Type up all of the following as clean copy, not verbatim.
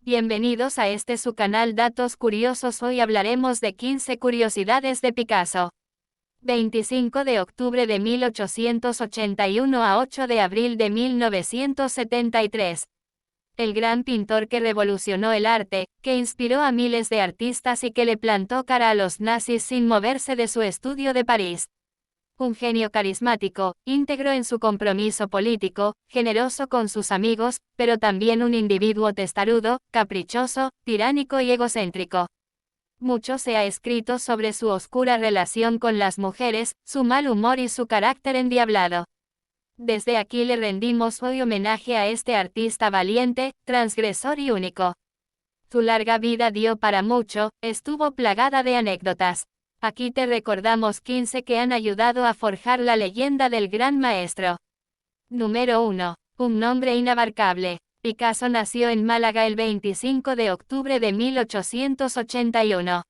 Bienvenidos a este su canal Datos Curiosos. Hoy hablaremos de 15 curiosidades de Picasso. 25 de octubre de 1881 a 8 de abril de 1973. El gran pintor que revolucionó el arte, que inspiró a miles de artistas y que le plantó cara a los nazis sin moverse de su estudio de París. Un genio carismático, íntegro en su compromiso político, generoso con sus amigos, pero también un individuo testarudo, caprichoso, tiránico y egocéntrico. Mucho se ha escrito sobre su oscura relación con las mujeres, su mal humor y su carácter endiablado. Desde aquí le rendimos hoy homenaje a este artista valiente, transgresor y único. Su larga vida dio para mucho, estuvo plagada de anécdotas. Aquí te recordamos 15 que han ayudado a forjar la leyenda del gran maestro. Número 1. Un nombre inabarcable. Picasso nació en Málaga el 25 de octubre de 1881.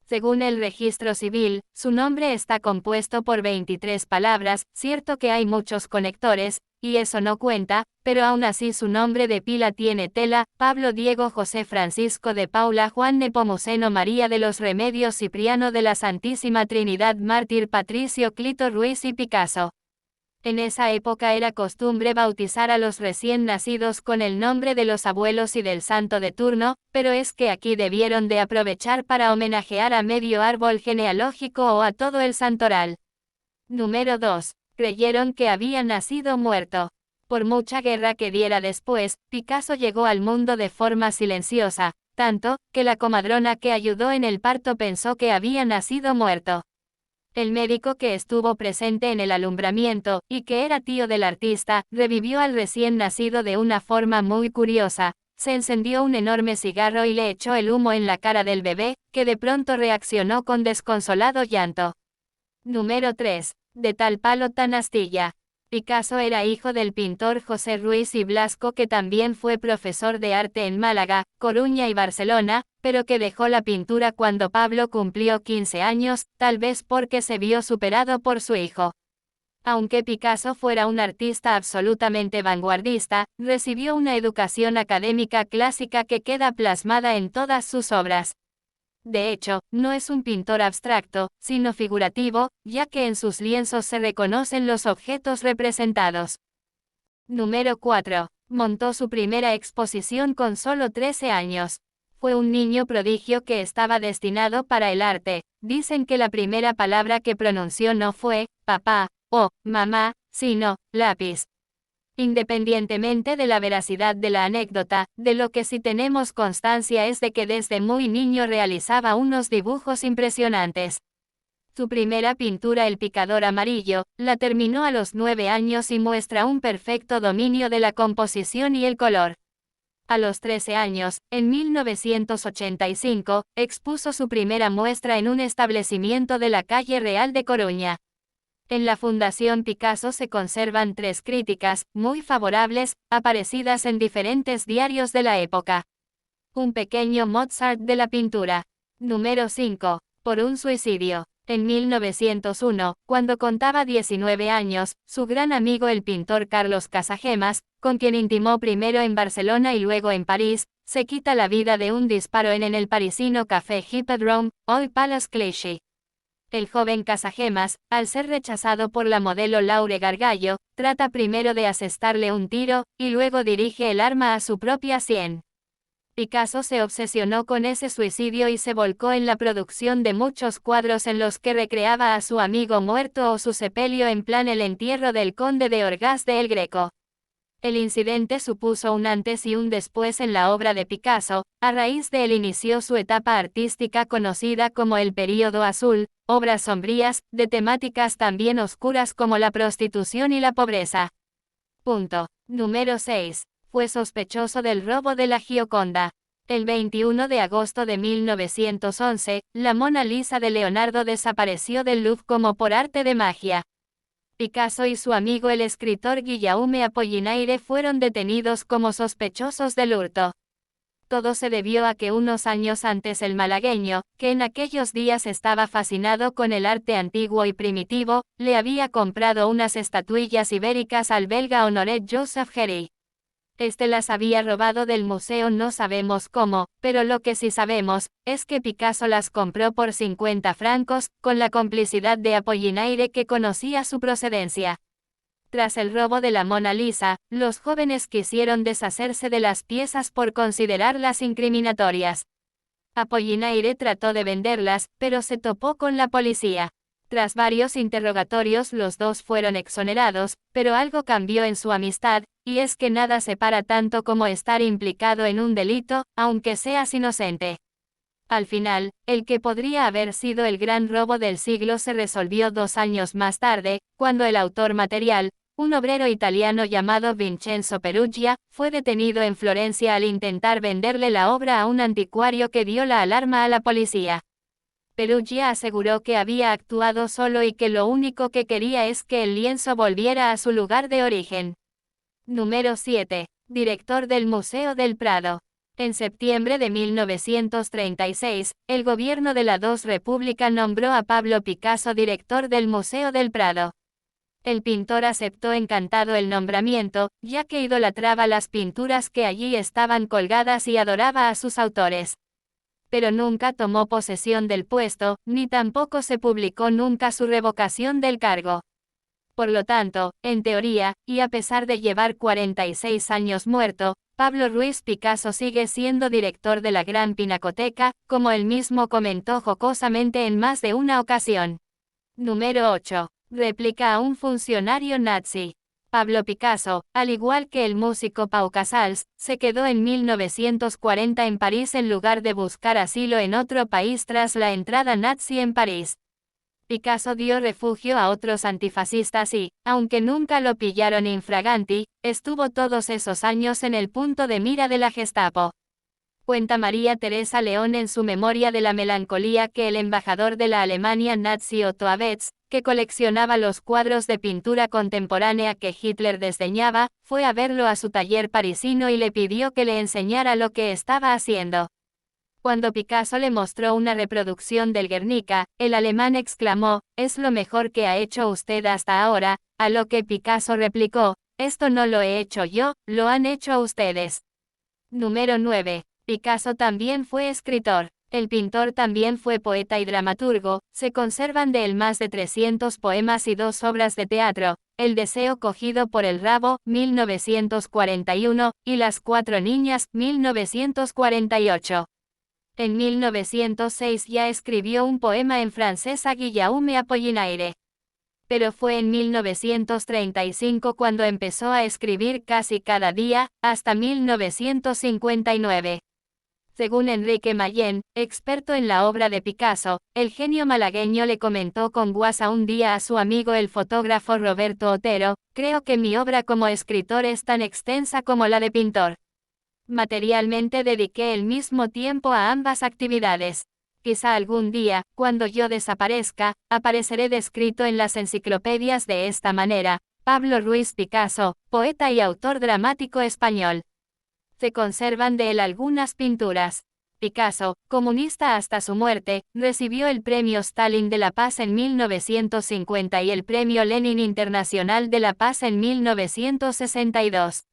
Según el registro civil, su nombre está compuesto por 23 palabras, cierto que hay muchos conectores, y eso no cuenta, pero aún así su nombre de pila tiene tela: Pablo Diego José Francisco de Paula Juan Nepomuceno María de los Remedios Cipriano de la Santísima Trinidad Mártir Patricio Clito Ruiz y Picasso. En esa época era costumbre bautizar a los recién nacidos con el nombre de los abuelos y del santo de turno, pero es que aquí debieron de aprovechar para homenajear a medio árbol genealógico o a todo el santoral. Número 2. Creyeron que había nacido muerto. Por mucha guerra que diera después, Picasso llegó al mundo de forma silenciosa, tanto, que la comadrona que ayudó en el parto pensó que había nacido muerto. El médico que estuvo presente en el alumbramiento, y que era tío del artista, revivió al recién nacido de una forma muy curiosa. Se encendió un enorme cigarro y le echó el humo en la cara del bebé, que de pronto reaccionó con desconsolado llanto. Número 3. De tal palo tan astilla. Picasso era hijo del pintor José Ruiz y Blasco, que también fue profesor de arte en Málaga, Coruña y Barcelona, pero que dejó la pintura cuando Pablo cumplió 15 años, tal vez porque se vio superado por su hijo. Aunque Picasso fuera un artista absolutamente vanguardista, recibió una educación académica clásica que queda plasmada en todas sus obras. De hecho, no es un pintor abstracto, sino figurativo, ya que en sus lienzos se reconocen los objetos representados. Número 4. Montó su primera exposición con solo 13 años. Fue un niño prodigio que estaba destinado para el arte. Dicen que la primera palabra que pronunció no fue papá o mamá, sino lápiz. Independientemente de la veracidad de la anécdota, de lo que sí tenemos constancia es de que desde muy niño realizaba unos dibujos impresionantes. Su primera pintura, El picador amarillo, la terminó a los 9 años y muestra un perfecto dominio de la composición y el color. A los 13 años, en 1985, expuso su primera muestra en un establecimiento de la calle Real de Coruña. En la Fundación Picasso se conservan 3 críticas, muy favorables, aparecidas en diferentes diarios de la época. Un pequeño Mozart de la pintura. Número 5. Por un suicidio. En 1901, cuando contaba 19 años, su gran amigo el pintor Carlos Casagemas, con quien intimó primero en Barcelona y luego en París, se quita la vida de un disparo en el parisino Café Hippodrome, hoy Palace Clichy. El joven Casagemas, al ser rechazado por la modelo Laure Gargallo, trata primero de asestarle un tiro, y luego dirige el arma a su propia sien. Picasso se obsesionó con ese suicidio y se volcó en la producción de muchos cuadros en los que recreaba a su amigo muerto o su sepelio en plan El entierro del conde de Orgaz de El Greco. El incidente supuso un antes y un después en la obra de Picasso. A raíz de él inició su etapa artística conocida como el Período Azul, obras sombrías, de temáticas también oscuras como la prostitución y la pobreza. Número 6. Fue sospechoso del robo de la Gioconda. El 21 de agosto de 1911, la Mona Lisa de Leonardo desapareció del Louvre como por arte de magia. Picasso y su amigo el escritor Guillaume Apollinaire fueron detenidos como sospechosos del hurto. Todo se debió a que unos años antes el malagueño, que en aquellos días estaba fascinado con el arte antiguo y primitivo, le había comprado unas estatuillas ibéricas al belga Honoré Joseph Géry. Este las había robado del museo, no sabemos cómo, pero lo que sí sabemos, es que Picasso las compró por 50 francos, con la complicidad de Apollinaire, que conocía su procedencia. Tras el robo de la Mona Lisa, los jóvenes quisieron deshacerse de las piezas por considerarlas incriminatorias. Apollinaire trató de venderlas, pero se topó con la policía. Tras varios interrogatorios los dos fueron exonerados, pero algo cambió en su amistad, y es que nada separa tanto como estar implicado en un delito, aunque seas inocente. Al final, el que podría haber sido el gran robo del siglo se resolvió 2 años más tarde, cuando el autor material, un obrero italiano llamado Vincenzo Peruggia, fue detenido en Florencia al intentar venderle la obra a un anticuario que dio la alarma a la policía. Peruggia aseguró que había actuado solo y que lo único que quería es que el lienzo volviera a su lugar de origen. Número 7. Director del Museo del Prado. En septiembre de 1936, el gobierno de la II República nombró a Pablo Picasso director del Museo del Prado. El pintor aceptó encantado el nombramiento, ya que idolatraba las pinturas que allí estaban colgadas y adoraba a sus autores. Pero nunca tomó posesión del puesto, ni tampoco se publicó nunca su revocación del cargo. Por lo tanto, en teoría, y a pesar de llevar 46 años muerto, Pablo Ruiz Picasso sigue siendo director de la Gran Pinacoteca, como él mismo comentó jocosamente en más de una ocasión. Número 8. Réplica a un funcionario nazi. Pablo Picasso, al igual que el músico Pau Casals, se quedó en 1940 en París en lugar de buscar asilo en otro país tras la entrada nazi en París. Picasso dio refugio a otros antifascistas y, aunque nunca lo pillaron infraganti, estuvo todos esos años en el punto de mira de la Gestapo. Cuenta María Teresa León en su Memoria de la Melancolía que el embajador de la Alemania nazi Otto Abetz, que coleccionaba los cuadros de pintura contemporánea que Hitler desdeñaba, fue a verlo a su taller parisino y le pidió que le enseñara lo que estaba haciendo. Cuando Picasso le mostró una reproducción del Guernica, el alemán exclamó, «Es lo mejor que ha hecho usted hasta ahora», a lo que Picasso replicó, «Esto no lo he hecho yo, lo han hecho ustedes». Número 9. Picasso también fue escritor. El pintor también fue poeta y dramaturgo. Se conservan de él más de 300 poemas y 2 obras de teatro, El deseo cogido por el rabo, 1941, y Las 4 niñas, 1948. En 1906 ya escribió un poema en francés a Guillaume Apollinaire. Pero fue en 1935 cuando empezó a escribir casi cada día, hasta 1959. Según Enrique Mayén, experto en la obra de Picasso, el genio malagueño le comentó con guasa un día a su amigo el fotógrafo Roberto Otero, «Creo que mi obra como escritor es tan extensa como la de pintor. Materialmente dediqué el mismo tiempo a ambas actividades. Quizá algún día, cuando yo desaparezca, apareceré descrito en las enciclopedias de esta manera, Pablo Ruiz Picasso, poeta y autor dramático español». Se conservan de él algunas pinturas. Picasso, comunista hasta su muerte, recibió el Premio Stalin de la Paz en 1950 y el Premio Lenin Internacional de la Paz en 1962.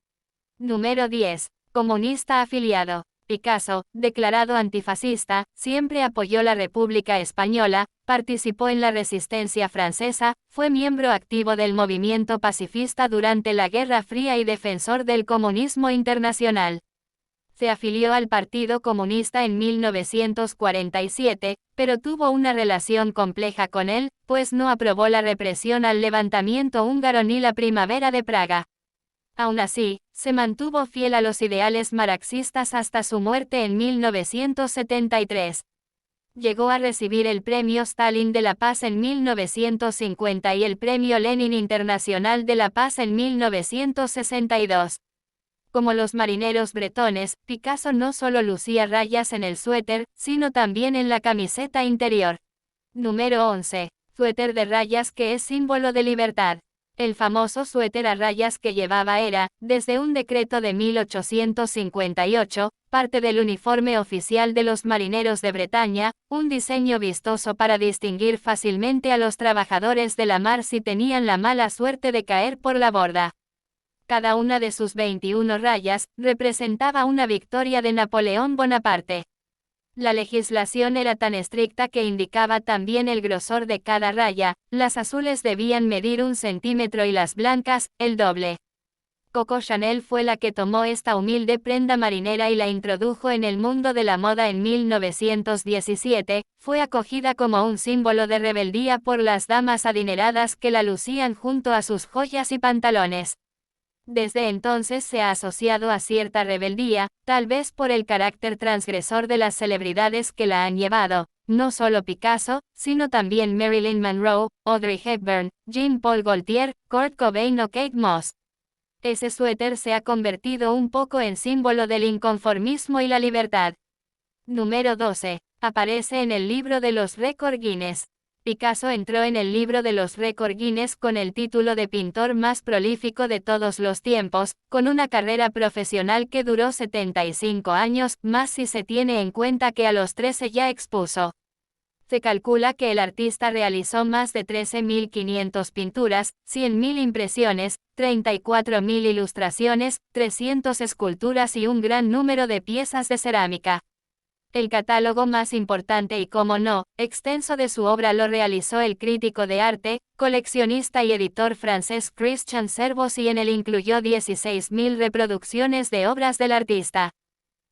Número 10. Comunista afiliado. Picasso, declarado antifascista, siempre apoyó la República Española, participó en la resistencia francesa, fue miembro activo del movimiento pacifista durante la Guerra Fría y defensor del comunismo internacional. Se afilió al Partido Comunista en 1947, pero tuvo una relación compleja con él, pues no aprobó la represión al levantamiento húngaro ni la Primavera de Praga. Aún así, se mantuvo fiel a los ideales marxistas hasta su muerte en 1973. Llegó a recibir el Premio Stalin de la Paz en 1950 y el Premio Lenin Internacional de la Paz en 1962. Como los marineros bretones, Picasso no solo lucía rayas en el suéter, sino también en la camiseta interior. Número 11. Suéter de rayas que es símbolo de libertad. El famoso suéter a rayas que llevaba era, desde un decreto de 1858, parte del uniforme oficial de los marineros de Bretaña, un diseño vistoso para distinguir fácilmente a los trabajadores de la mar si tenían la mala suerte de caer por la borda. Cada una de sus 21 rayas representaba una victoria de Napoleón Bonaparte. La legislación era tan estricta que indicaba también el grosor de cada raya, las azules debían medir 1 centímetro y las blancas, el doble. Coco Chanel fue la que tomó esta humilde prenda marinera y la introdujo en el mundo de la moda en 1917, fue acogida como un símbolo de rebeldía por las damas adineradas que la lucían junto a sus joyas y pantalones. Desde entonces se ha asociado a cierta rebeldía, tal vez por el carácter transgresor de las celebridades que la han llevado, no solo Picasso, sino también Marilyn Monroe, Audrey Hepburn, Jean-Paul Gaultier, Kurt Cobain o Kate Moss. Ese suéter se ha convertido un poco en símbolo del inconformismo y la libertad. Número 12. Aparece en el libro de los récord Guinness. Picasso entró en el libro de los récord Guinness con el título de pintor más prolífico de todos los tiempos, con una carrera profesional que duró 75 años, más si se tiene en cuenta que a los 13 ya expuso. Se calcula que el artista realizó más de 13.500 pinturas, 100.000 impresiones, 34.000 ilustraciones, 300 esculturas y un gran número de piezas de cerámica. El catálogo más importante y, como no, extenso de su obra lo realizó el crítico de arte, coleccionista y editor francés Christian Servos y en él incluyó 16.000 reproducciones de obras del artista.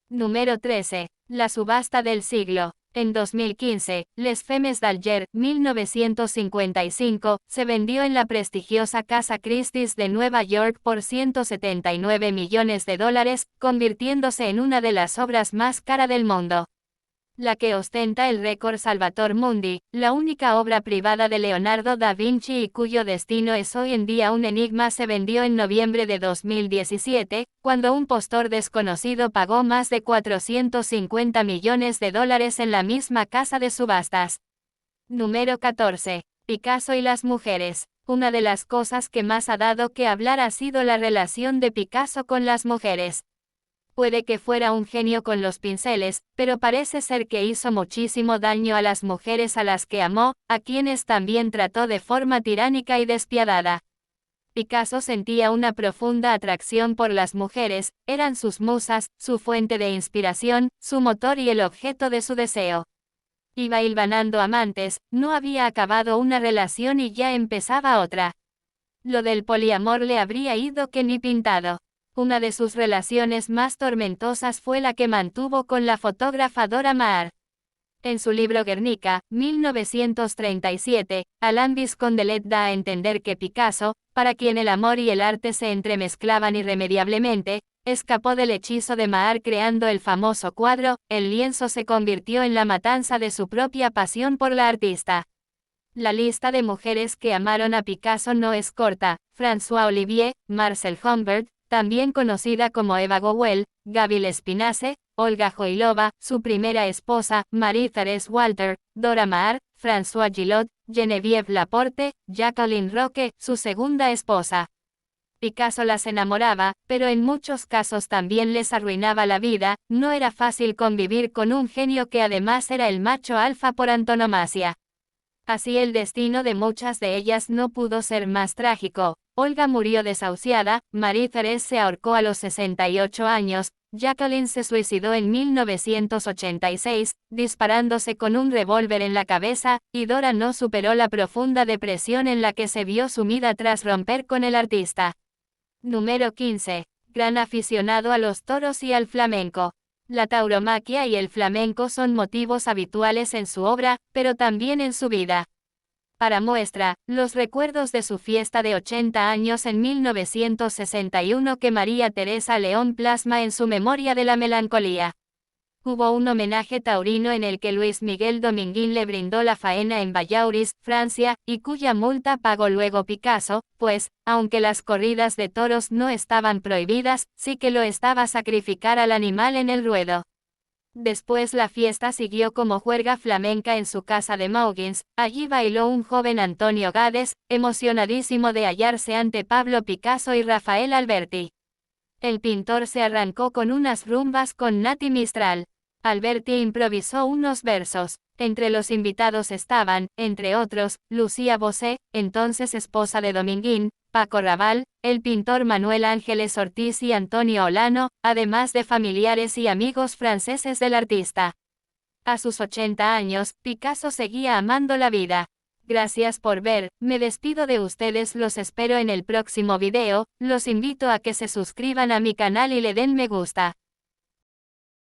Número 13. La subasta del siglo. En 2015, Les Femmes d'Alger, 1955, se vendió en la prestigiosa Casa Christie's de Nueva York por $179 millones, convirtiéndose en una de las obras más caras del mundo. La que ostenta el récord Salvator Mundi, la única obra privada de Leonardo da Vinci y cuyo destino es hoy en día un enigma, se vendió en noviembre de 2017, cuando un postor desconocido pagó más de $450 millones en la misma casa de subastas. Número 14. Picasso y las mujeres. Una de las cosas que más ha dado que hablar ha sido la relación de Picasso con las mujeres. Puede que fuera un genio con los pinceles, pero parece ser que hizo muchísimo daño a las mujeres a las que amó, a quienes también trató de forma tiránica y despiadada. Picasso sentía una profunda atracción por las mujeres, eran sus musas, su fuente de inspiración, su motor y el objeto de su deseo. Iba hilvanando amantes, no había acabado una relación y ya empezaba otra. Lo del poliamor le habría ido que ni pintado. Una de sus relaciones más tormentosas fue la que mantuvo con la fotógrafa Dora Maar. En su libro Guernica, 1937, Alain Viscondelet da a entender que Picasso, para quien el amor y el arte se entremezclaban irremediablemente, escapó del hechizo de Maar creando el famoso cuadro, el lienzo se convirtió en la matanza de su propia pasión por la artista. La lista de mujeres que amaron a Picasso no es corta: François Olivier, Marcel Humbert, también conocida como Eva Gowell, Gaby Lespinasse, Olga Joilova, su primera esposa, Marie-Thérèse Walter, Dora Maar, François Gillot, Geneviève Laporte, Jacqueline Roque, su segunda esposa. Picasso las enamoraba, pero en muchos casos también les arruinaba la vida, no era fácil convivir con un genio que además era el macho alfa por antonomasia. Así el destino de muchas de ellas no pudo ser más trágico. Olga murió desahuciada, Marie-Thérèse se ahorcó a los 68 años, Jacqueline se suicidó en 1986, disparándose con un revólver en la cabeza, y Dora no superó la profunda depresión en la que se vio sumida tras romper con el artista. Número 15. Gran aficionado a los toros y al flamenco. La tauromaquia y el flamenco son motivos habituales en su obra, pero también en su vida. Para muestra, los recuerdos de su fiesta de 80 años en 1961 que María Teresa León plasma en su Memoria de la Melancolía. Hubo un homenaje taurino en el que Luis Miguel Dominguín le brindó la faena en Vallauris, Francia, y cuya multa pagó luego Picasso, pues, aunque las corridas de toros no estaban prohibidas, sí que lo estaba sacrificar al animal en el ruedo. Después la fiesta siguió como juerga flamenca en su casa de Mougins, allí bailó un joven Antonio Gades, emocionadísimo de hallarse ante Pablo Picasso y Rafael Alberti. El pintor se arrancó con unas rumbas con Nati Mistral. Alberti improvisó unos versos. Entre los invitados estaban, entre otros, Lucía Bosé, entonces esposa de Dominguín, Paco Raval, el pintor Manuel Ángeles Ortiz y Antonio Olano, además de familiares y amigos franceses del artista. A sus 80 años, Picasso seguía amando la vida. Gracias por ver, me despido de ustedes, los espero en el próximo video, los invito a que se suscriban a mi canal y le den me gusta.